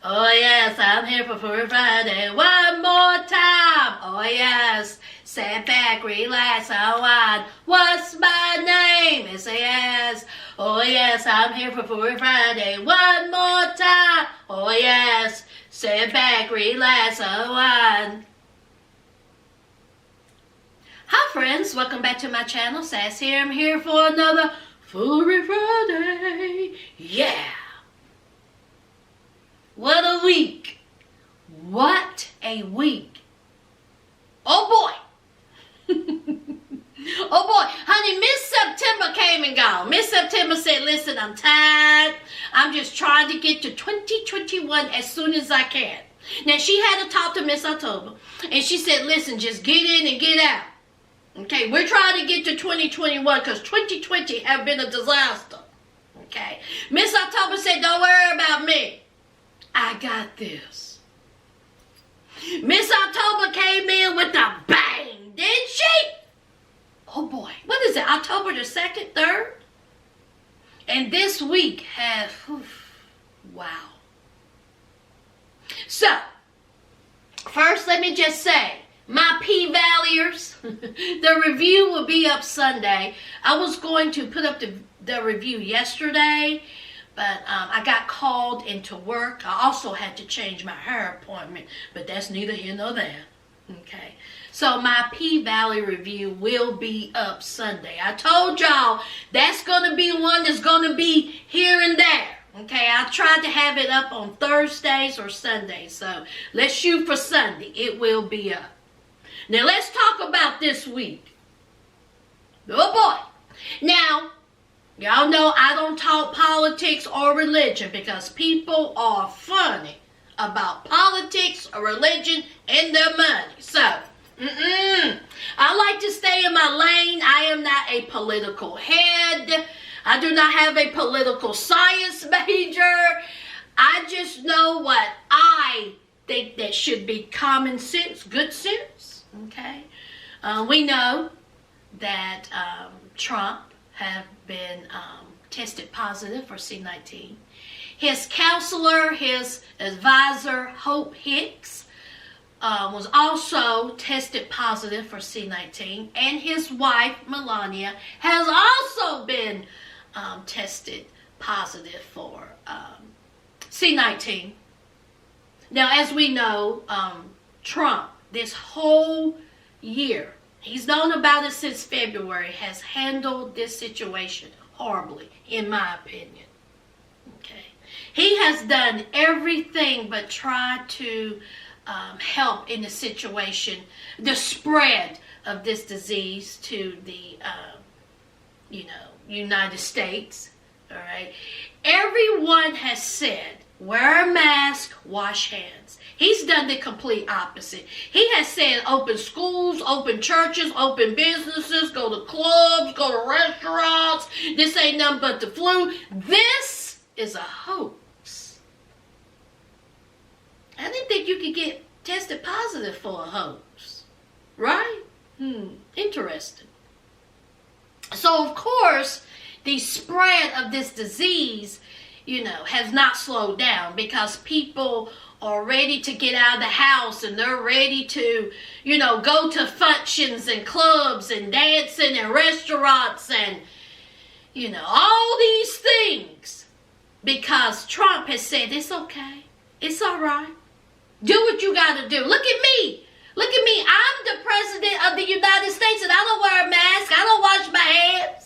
Oh yes, I'm here for Foolery Friday. One more time. Oh yes. Sit back, relax, unwind. What's my name? It's a yes. Oh yes, I'm here for Foolery Friday. One more time. Oh yes. Sit back, relax, unwind. Hi friends, welcome back to my channel. Sass here. I'm here for another Foolery Friday. Yeah. What a week. What a week. Oh boy. Oh boy. Honey, Miss September came and gone. Miss September said, listen, I'm tired. I'm just trying to get to 2021 as soon as I can. Now, she had to talk to Miss October. And she said, listen, just get in and get out. Okay, we're trying to get to 2021 because 2020 have been a disaster. Okay. Miss October said, don't worry about me. I got this. Miss October came in with a bang, didn't she? Oh boy, what is it, October the 2nd, 3rd? And this week has, wow. So, first let me just say, my P-Valleyers, the review will be up Sunday. I was going to put up the review yesterday, but I got called into work. I also had to change my hair appointment, but that's neither here nor there. Okay, so my P-Valley review will be up Sunday. I told y'all that's going to be one that's going to be here and there. Okay, I tried to have it up on Thursdays or Sundays, so let's shoot for Sunday. It will be up. Now let's talk about this week. Oh boy. Now, y'all know I don't talk politics or religion because people are funny about politics or religion and their money. So, I like to stay in my lane. I am not a political head. I do not have a political science major. I just know what I think that should be common sense, good sense. Okay. We know that Trump have been tested positive for C-19. His counselor, his advisor, Hope Hicks, was also tested positive for C-19. And his wife, Melania, has also been tested positive for C-19. Now, as we know, Trump, this whole year, he's known about it since February, has handled this situation horribly, in my opinion. Okay, he has done everything but try to help in the situation, the spread of this disease to the, United States. All right, everyone has said, wear a mask, wash hands. He's done the complete opposite. He has said open schools, open churches, open businesses, go to clubs, go to restaurants. This ain't nothing but the flu. This is a hoax. I didn't think you could get tested positive for a hoax. Right? Interesting. So, of course, the spread of this disease, has not slowed down because people are ready to get out of the house and they're ready to, go to functions and clubs and dancing and restaurants and, all these things because Trump has said it's okay. It's all right. Do what you got to do. Look at me. Look at me. I'm the president of the United States and I don't wear a mask. I don't wash my hands.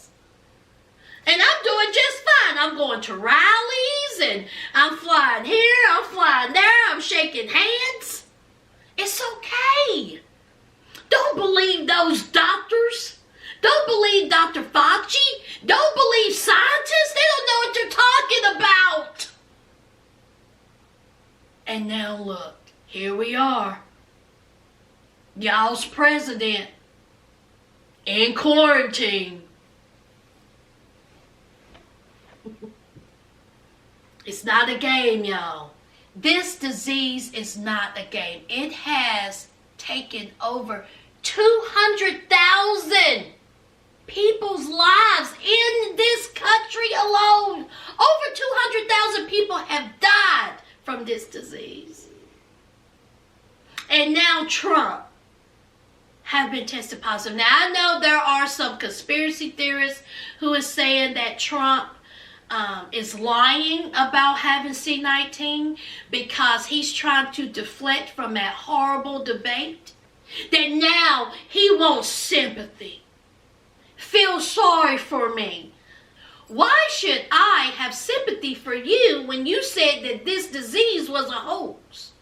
And I'm doing just fine. I'm going to rallies and I'm flying here, I'm flying there, I'm shaking hands. It's okay. Don't believe those doctors. Don't believe Dr. Fauci. Don't believe scientists. They don't know what they're talking about. And now look, here we are. Y'all's president in quarantine. It's not a game, y'all. This disease is not a game. It has taken over 200,000 people's lives in this country alone. Over 200,000 people have died from this disease. And now Trump have been tested positive. Now, I know there are some conspiracy theorists who is saying that Trump is lying about having C-19 because he's trying to deflect from that horrible debate. That now he wants sympathy. Feel sorry for me. Why should I have sympathy for you when you said that this disease was a hoax?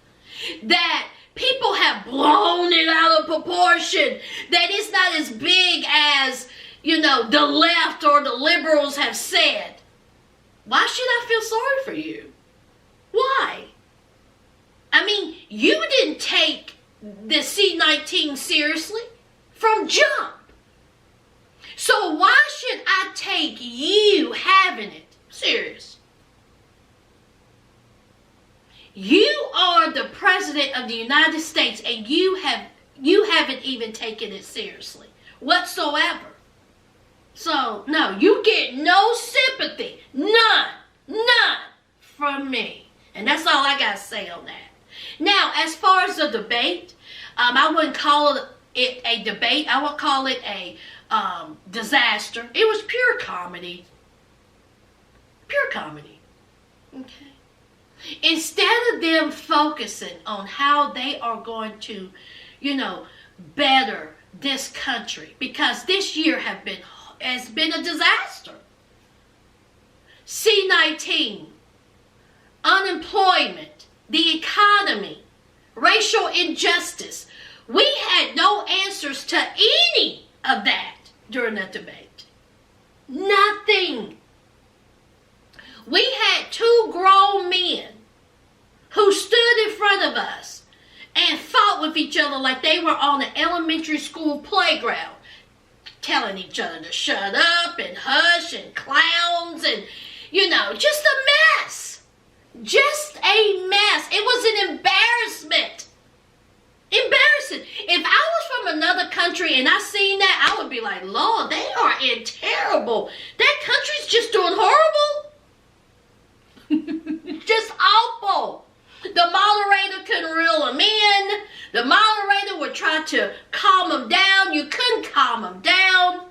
That people have blown it out of proportion. That it's not as big as, the left or the liberals have said. Why should I feel sorry for you? Why? I mean, you didn't take the C-19 seriously from jump. So why should I take you having it serious? You are the president of the United States and you haven't even taken it seriously whatsoever. So, no, you get no sympathy. None from me. And that's all I got to say on that. Now, as far as the debate, I wouldn't call it a debate. I would call it a disaster. It was pure comedy. Pure comedy. Okay. Instead of them focusing on how they are going to, better this country, because this year has been a disaster. C-19, unemployment, the economy, racial injustice. We had no answers to any of that during that debate. Nothing. We had two grown men who stood in front of us and fought with each other like they were on an elementary school playground, telling each other to shut up and hush and clowns and, just a mess. Just a mess. It was an embarrassment. Embarrassing. If I was from another country and I seen that, I would be like, Lord, they are in terrible. That country's just doing horrible. Just awful. The moderator couldn't reel them in. The moderator would try to calm them down. You couldn't calm them down.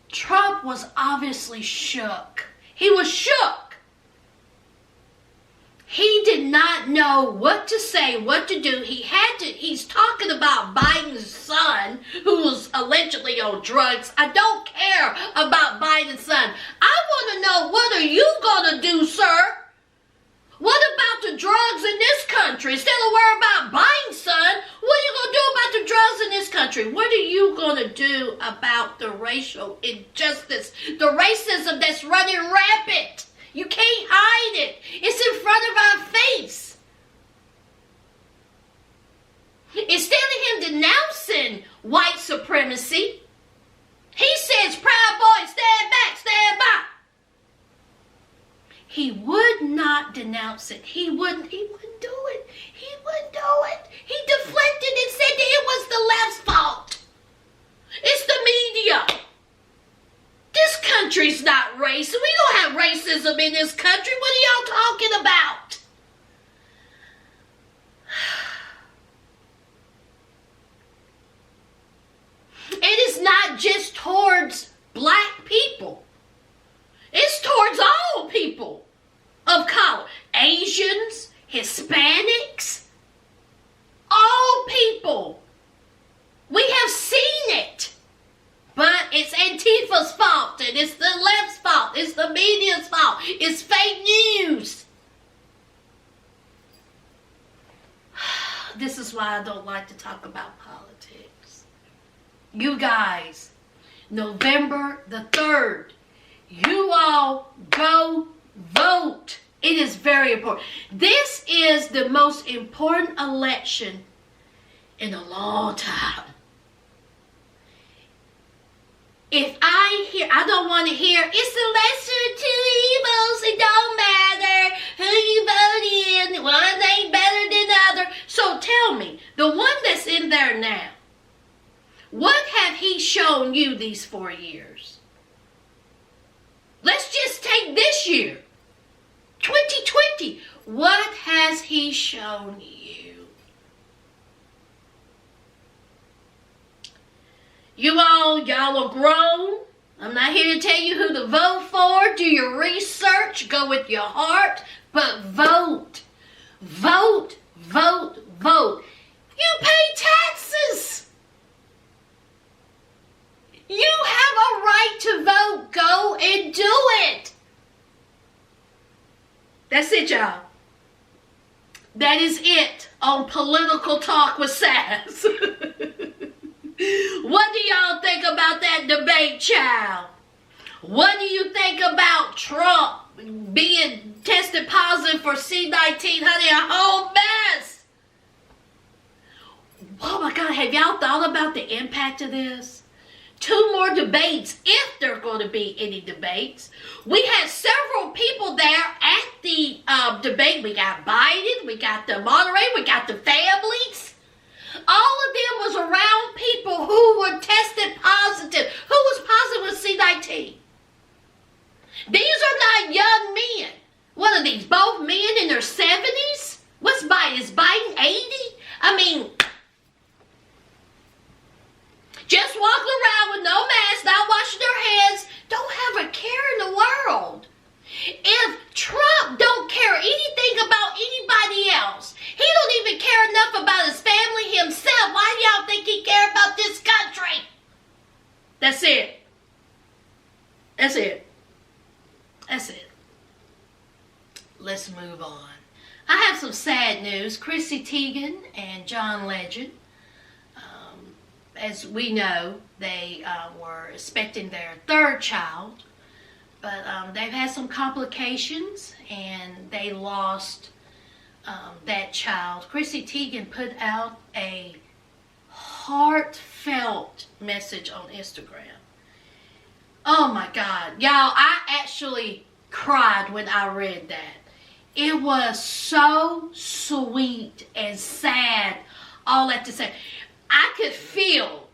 Trump was obviously shook. He was shook. He did not know what to say, what to do. He's talking about Biden's son, who's allegedly on drugs. I don't care about Biden's son. I want to know, what are you going to do, sir? What about the drugs in this country? Instead of worrying about Biden's son, what are you going to do about the drugs in this country? What are you going to do about the racial injustice, the racism that's running rampant? You can't hide it. It's in front of our face. Instead of him denouncing white supremacy, he says, Proud Boys, stand back, stand back. He would not denounce it. He wouldn't do it. He wouldn't do it. He deflected and said that it was the left's fault. It's the media. This country's not racist. We don't have racism in this country. What are y'all talking about? It is not just towards black people. It's towards all people of color. Asians, Hispanics, all people. We have seen it. But it's Antifa's fault, and it's the left's fault, it's the media's fault, it's fake news. This is why I don't like to talk about politics. You guys, November the 3rd, you all go vote. It is very important. This is the most important election in a long time. If I don't want to hear, it's the lesser of two evils, it don't matter who you vote in, one ain't better than the other. So tell me, the one that's in there now, what have he shown you these 4 years? Let's just take this year, 2020. What she's shown you. Y'all are grown. I'm not here to tell you who to vote for. Do your research. Go with your heart. But vote. Vote. Vote. Vote. You pay taxes. You have a right to vote. Go and do it. That's it, y'all. That is it on Political Talk with Sass. What do y'all think about that debate, child? What do you think about Trump being tested positive for C-19? Honey, a whole mess. Oh my God, have y'all thought about the impact of this? 2 more debates, if there are going to be any debates. We had several people there at the debate. We got Biden, we got the moderator, we got the families. All of them was around people who were tested positive. Who was positive with C-19? These are not young men. What are these, both men in their 70s? What's Biden? Is Biden 80? I mean, just walking around with no mask, not washing their hands, don't have a care in the world. If Trump don't care anything about anybody else, he don't even care enough about his family himself, why do y'all think he care about this country? That's it. That's it. That's it. Let's move on. I have some sad news. Chrissy Teigen and John Legend, as we know, they were expecting their 3rd child, but they've had some complications and they lost that child. Chrissy Teigen put out a heartfelt message on Instagram. Oh my God. Y'all, I actually cried when I read that. It was so sweet and sad all at the same. I could feel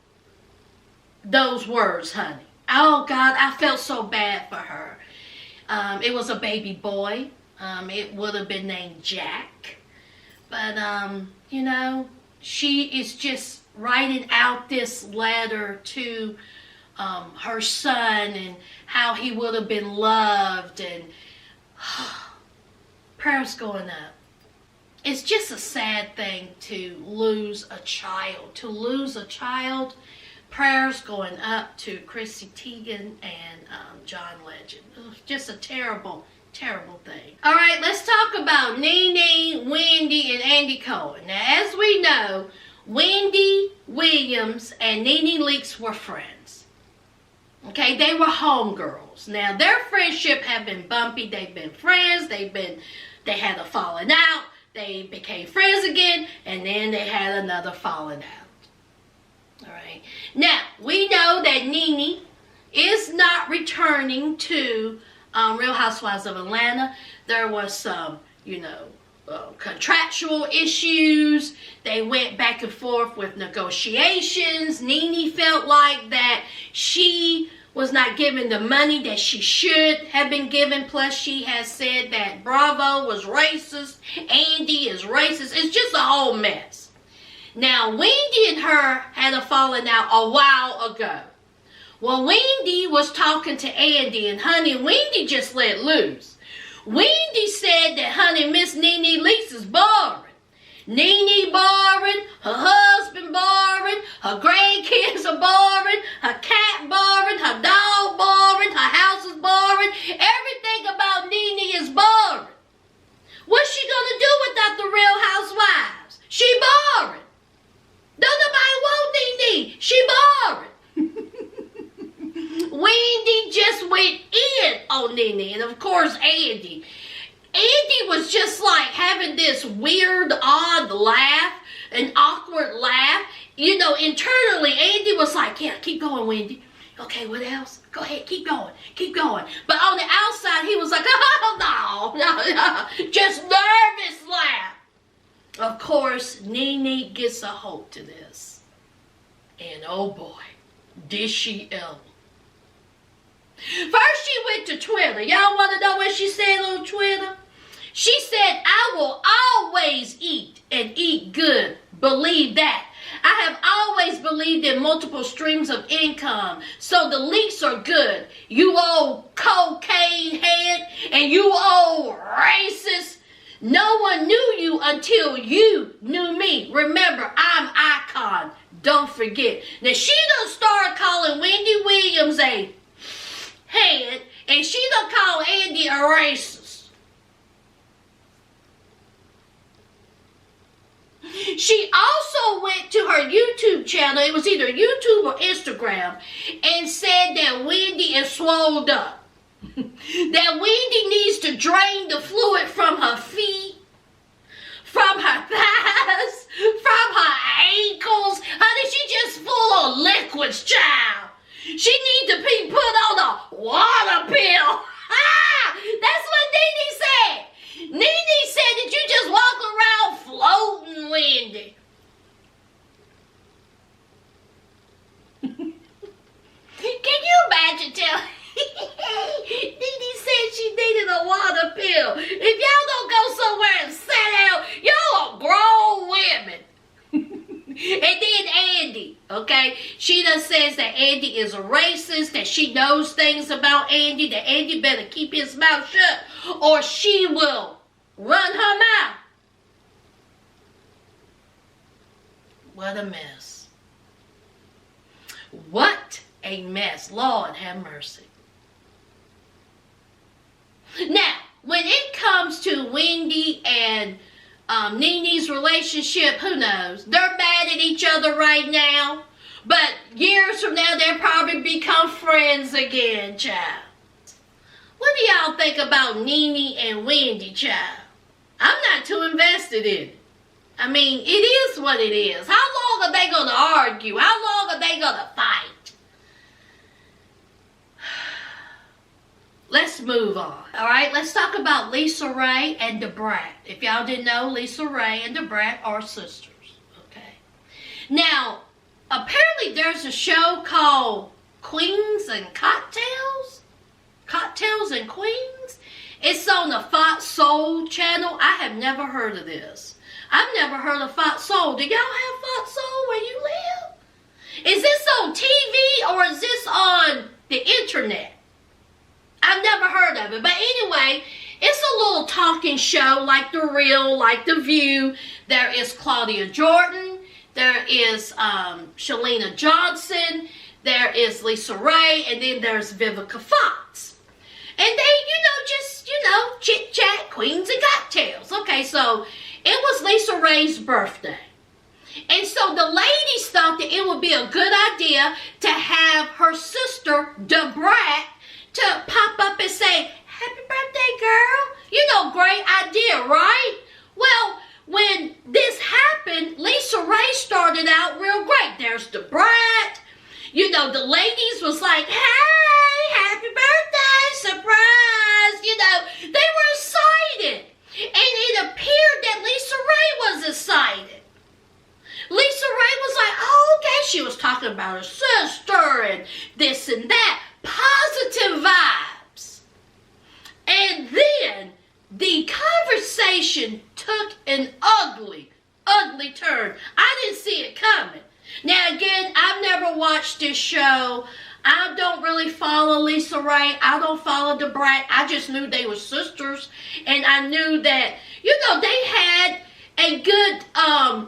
those words, honey. Oh God, I felt so bad for her. It was a baby boy. It would have been named Jack. But, you know, she is just writing out this letter to her son and how he would have been loved, and prayers going up. It's just a sad thing to lose a child. To lose a child, prayers going up to Chrissy Teigen and John Legend. Just a terrible, terrible thing. All right, let's talk about NeNe, Wendy, and Andy Cohen. Now, as we know, Wendy Williams and NeNe Leakes were friends. Okay, they were homegirls. Now, their friendship have been bumpy. They've been friends. They had a falling out. They became friends again, and then they had another falling out. All right. Now, we know that NeNe is not returning to Real Housewives of Atlanta. There was some, contractual issues. They went back and forth with negotiations. NeNe felt like that she was not given the money that she should have been given. Plus, she has said that Bravo was racist. Andy is racist. It's just a whole mess. Now, Wendy and her had a falling out a while ago. Well, Wendy was talking to Andy, and honey, Wendy just let loose. Wendy said that, honey, Miss NeNe Leakes is boring. NeNe boring, her husband boring, her grandkids are boring, her cat boring, her dog boring, her house is boring. Everything about NeNe is boring. What's she gonna do without the Real Housewives? She boring. Don't nobody want NeNe. She boring. Wendy just went in on NeNe, and of course Andy. Andy was just like having this weird, odd laugh, an awkward laugh. Internally, Andy was like, yeah, keep going, Wendy. Okay, what else? Go ahead, keep going, keep going. But on the outside, he was like, oh, no, just nervous laugh. Of course, NeNe gets a hold to this. And oh boy, did she ever. First, she went to Twitter. Y'all want to know what she said on Twitter? She said, I will always eat and eat good. Believe that. I have always believed in multiple streams of income, so the leaks are good. You old cocaine head and you old racist. No one knew you until you knew me. Remember, I'm Icon. Don't forget. Now, she done started calling Wendy Williams a head, and she done called Andy a racist. She also went to her YouTube channel, it was either YouTube or Instagram, and said that Wendy is swole up. That Wendy needs to drain the fluid from her feet, from her thighs, from her ankles. Honey, she just full of liquids, child. She needs to be put on a water pill. That's what NeNe said. NeNe said that you just walk around floating, Wendy. Can you imagine telling NeNe said she needed a water pill. If y'all don't go somewhere and sit down, y'all are grown women. And then Andy, okay? She done says that Andy is a racist, that she knows things about Andy, that Andy better keep his mouth shut or she will run her mouth. What a mess. What a mess. Lord have mercy. Now, when it comes to Wendy and NeNe's relationship, who knows? They're mad at each other right now. But years from now, they'll probably become friends again, child. What do y'all think about NeNe and Wendy, child? I'm not too invested in it. I mean, it is what it is. How long are they going to argue? How long are they going to fight? Let's move on. All right, let's talk about Lisa Ray and The Brat. If y'all didn't know, Lisa Ray and The Brat are sisters. Okay. Now, apparently there's a show called Queens and Cocktails. Cocktails and Queens. It's on the Fox Soul channel. I have never heard of this. I've never heard of Fox Soul. Do y'all have Fox Soul where you live? Is this on TV or is this on the internet? I've never heard of it. But anyway, it's a little talking show like The Real, like The View. There is Claudia Jordan. There is Shalina Johnson. There is Lisa Ray. And then there's Vivica Fox. And they, just chit-chat, queens and cocktails. Okay, so it was Lisa Ray's birthday. And so the ladies thought that it would be a good idea to have her sister, The Brat, to pop up and say, happy birthday, girl. Great idea, right? Well, when this happened, Lisa Ray started out real great. There's The Brat. The ladies was like, hey, happy birthday, surprise. They were excited. And it appeared that Lisa Ray was excited. Lisa Ray was like, oh, okay. She was talking about her sister and this and that. Positive vibes. And then the conversation took an ugly, ugly turn. I didn't see it coming. Now again, I've never watched this show. I don't really follow Lisa Ray. I don't follow The Brat. I just knew they were sisters. And I knew that, they had a good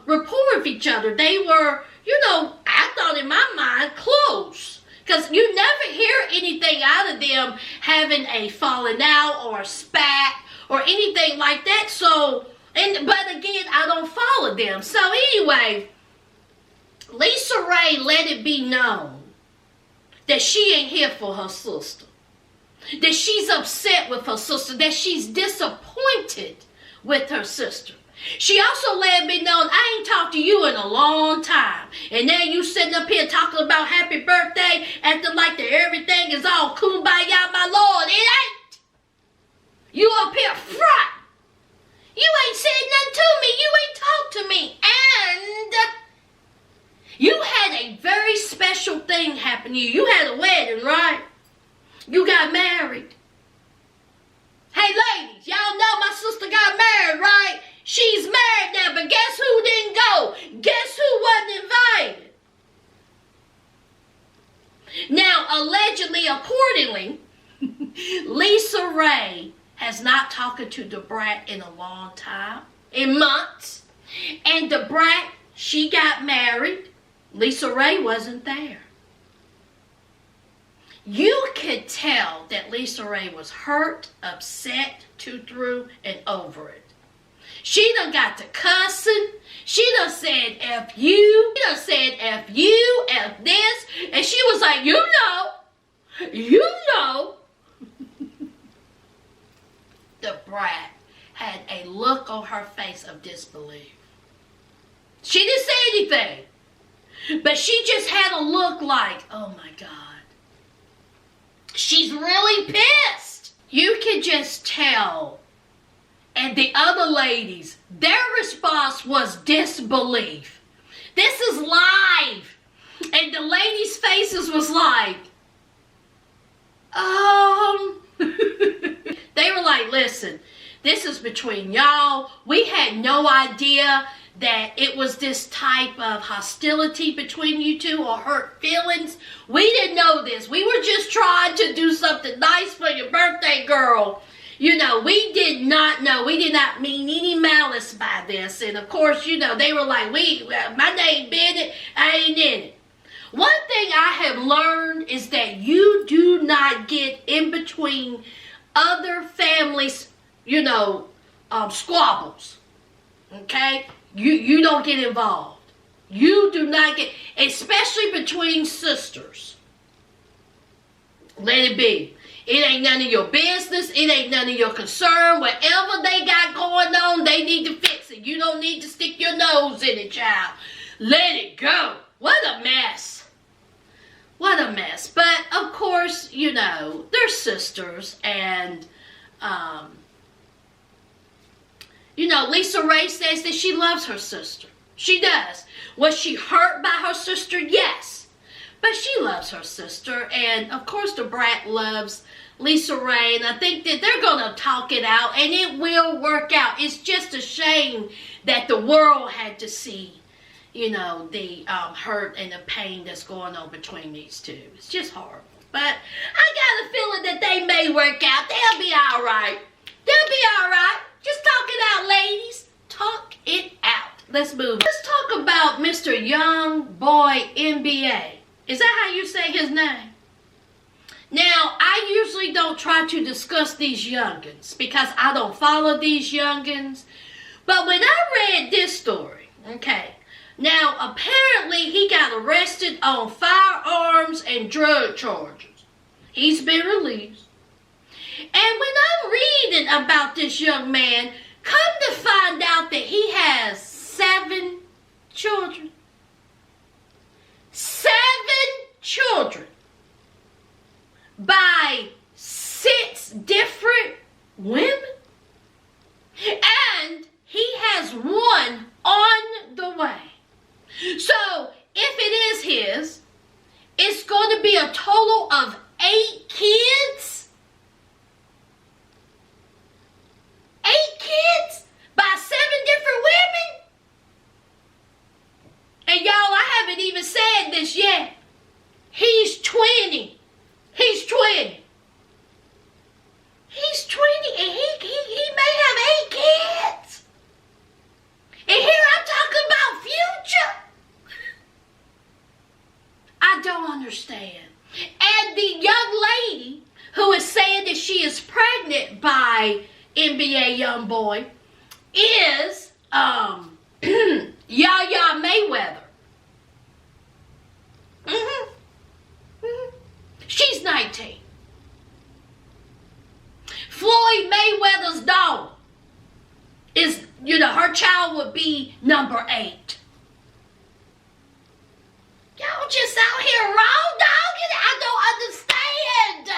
rapport with each other. They were, I thought in my mind, close. Because you never hear anything out of them having a falling out or a spat or anything like that. So, but again, I don't follow them. So anyway, Lisa Ray let it be known that she ain't here for her sister. That she's upset with her sister. That she's disappointed with her sister. She also let me know, I ain't talked to you in a long time. And now you sitting up here talking about happy birthday, acting like that everything is all kumbaya, my lord. It ain't. You up here front. You ain't said nothing to me. You ain't talked to me. And you had a very special thing happen to you. You had a wedding, right? You got married. Hey, ladies, y'all know my sister got guess who didn't go? Guess who wasn't invited? Now, allegedly, accordingly, Lisa Ray has not talked to the Brat in a long time, in months. And the Brat, she got married. Lisa Ray wasn't there. You could tell that Lisa Ray was hurt, upset, through, and over it. She done got to cussing. She done said F you. She done said F you, F this. And she was like, you know. The Brat had a look on her face of disbelief. She didn't say anything. But she just had a look like, oh my God. She's really pissed. You can just tell. And the other ladies, their response was disbelief. This is live. And the ladies' faces was like, They were like, listen, this is between y'all. We had no idea that it was this type of hostility between you two or hurt feelings. We didn't know this. We were just trying to do something nice for your birthday, girl. You know, we did not know. We did not mean any malice by this. And of course, you know, they were like, my name Bennett, I ain't in it. One thing I have learned is that you do not get in between other families, you know, squabbles. Okay? You don't get involved. You do not get, especially between sisters. Let it be. It ain't none of your business. It ain't none of your concern. Whatever they got going on, they need to fix it. You don't need to stick your nose in it, child. Let it go. What a mess. What a mess. But, of course, you know, they're sisters. And, you know, Lisa Ray says that she loves her sister. She does. Was she hurt by her sister? Yes. But she loves her sister. And, of course, the Brat loves Lisa Ray. And I think that they're going to talk it out. And it will work out. It's just a shame that the world had to see, you know, the hurt and the pain that's going on between these two. It's just horrible. But I got a feeling that they may work out. They'll be all right. They'll be all right. Just talk it out, ladies. Talk it out. Let's move on. Let's talk about Mr. YoungBoy NBA. Is that how you say his name? Now, I usually don't try to discuss these youngins because I don't follow these youngins. But when I read this story, okay, now apparently he got arrested on firearms and drug charges. He's been released. And when I'm reading about this young man, come to find out that he has 7 children. 7 children by 6 different women. And he has 1 on the way. So if it is his, it's going to be a total of 8 kids. 8 kids by 7 different women. And y'all, I haven't even said this yet. He's 20. He's 20. He's 20 and he may have 8 kids. And here I'm talking about future. I don't understand. And the young lady who is saying that she is pregnant by NBA YoungBoy is Yaya Mayweather. She's 19. Floyd Mayweather's daughter is, you know, her child would be number 8. Y'all just out here raw dogging. I don't understand.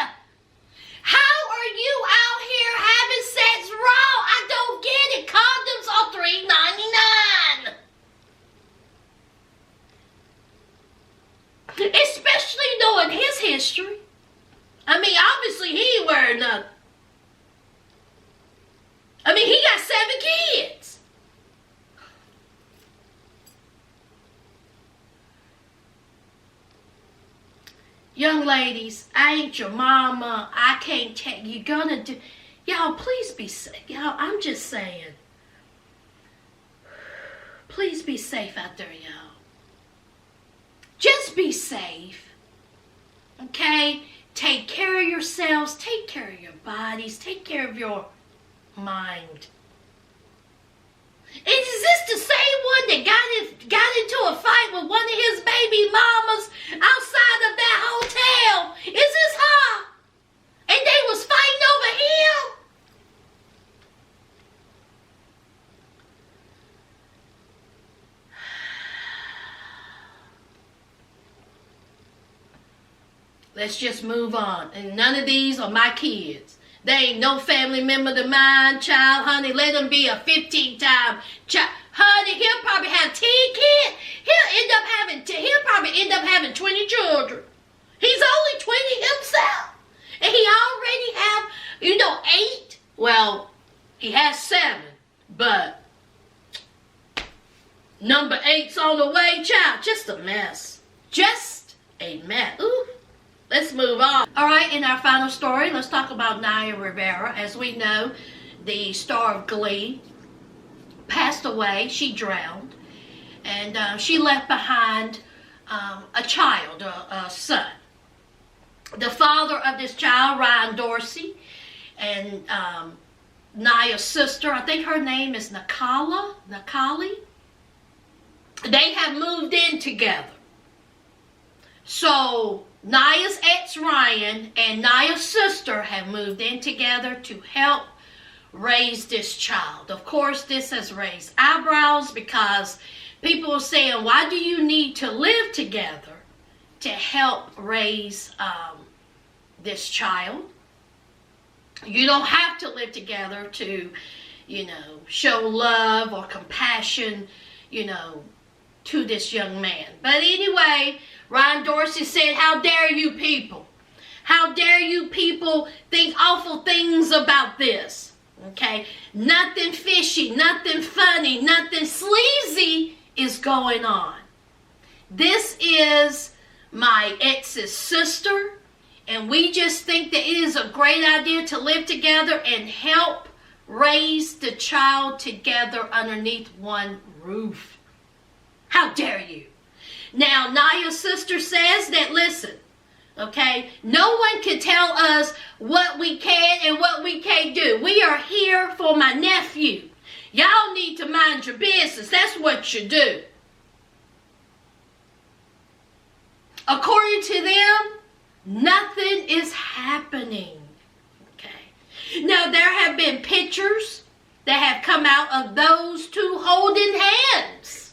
How are you out here having sex raw? I don't get it. Condoms are $3.99. Especially knowing his history. I mean, obviously he ain't wearing nothing. I mean, he got 7 kids. Young ladies, I ain't your mama. I can't take, you're gonna do, y'all, please be safe. Y'all, I'm just saying. Please be safe out there, y'all. Just be safe. Okay? Take care of yourselves. Take care of your bodies. Take care of your mind. Is this the same one that got into a fight with one of his baby mamas outside of that hotel? Is this her? And they was fighting over him? Let's just move on. And none of these are my kids. They ain't no family member to mine, child, honey. Let them be a 15-time child. Honey, he'll probably have 10 kids. He'll probably end up having 20 children. He's only 20 himself. And he already have, 8. Well, he has 7. But number 8's on the way, child. Just a mess. Just a mess. Ooh. Let's move on. All right, in our final story, let's talk about Naya Rivera. As we know, the star of Glee passed away. She drowned. And she left behind a child, a son. The father of this child, Ryan Dorsey, and Naya's sister, I think her name is Nakali. They have moved in together. So Naya's ex Ryan and Naya's sister have moved in together to help raise this child. Of course, this has raised eyebrows because people are saying, why do you need to live together to help raise this child? You don't have to live together to, show love or compassion, to this young man. But anyway, Ryan Dorsey said, how dare you people? How dare you people think awful things about this? Okay? Nothing fishy, nothing funny, nothing sleazy is going on. This is my ex's sister, and we just think that it is a great idea to live together and help raise the child together underneath one roof. How dare you? Now, Naya's sister says that, listen, okay, no one can tell us what we can and what we can't do. We are here for my nephew. Y'all need to mind your business. That's what you do. According to them, nothing is happening. Okay. Now, there have been pictures that have come out of those two holding hands.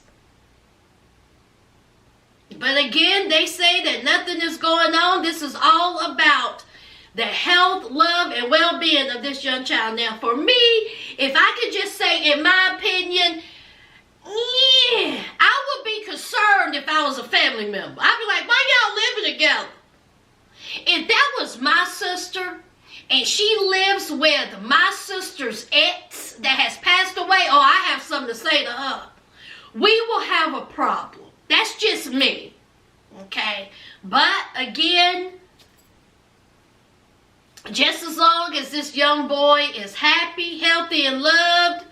But again, they say that nothing is going on. This is all about the health, love, and well-being of this young child. Now, for me, if I could just say, in my opinion, I would be concerned if I was a family member. I'd be like, why y'all living together? If that was my sister, and she lives with my sister's ex that has passed away, oh, I have something to say to her. We will have a problem. That's just me, okay? But again, just as long as this young boy is happy, healthy, and loved,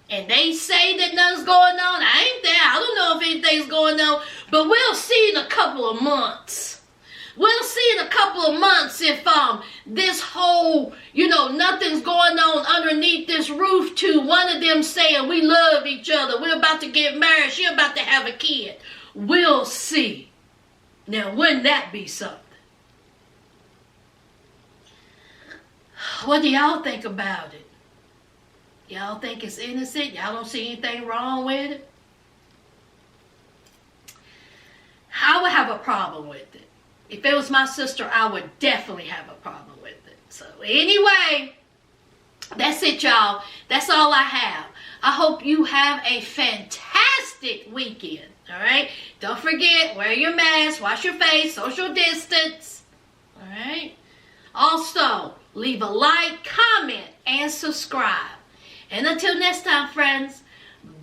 and they say that nothing's going on, I ain't there. I don't know if anything's going on, but we'll see in a couple of months. We'll see in a couple of months if this whole, nothing's going on underneath this roof to one of them saying we love each other. We're about to get married. She's about to have a kid. We'll see. Now, wouldn't that be something? What do y'all think about it? Y'all think it's innocent? Y'all don't see anything wrong with it? I would have a problem with it. If it was my sister, I would definitely have a problem with it. So anyway, that's it, y'all. That's all I have. I hope you have a fantastic weekend. All right? Don't forget, wear your mask, wash your face, social distance. All right? Also, leave a like, comment, and subscribe. And until next time, friends,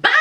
bye!